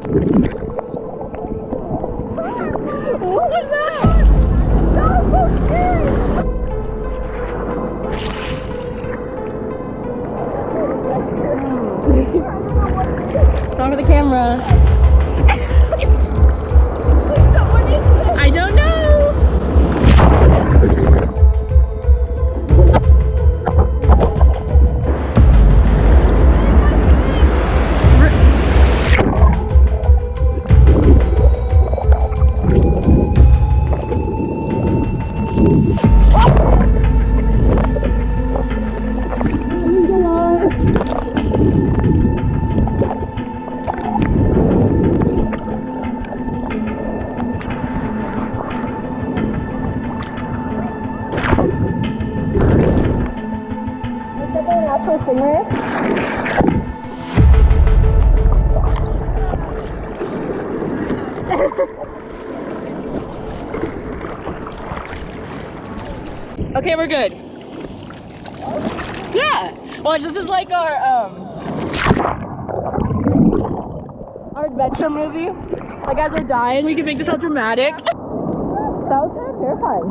What was that? That was so scary! Stop for the camera. I don't know. Okay, we're good. Yeah. Watch, this is like our adventure movie. Like as we're dying, we can make this all dramatic. That was kind of terrifying.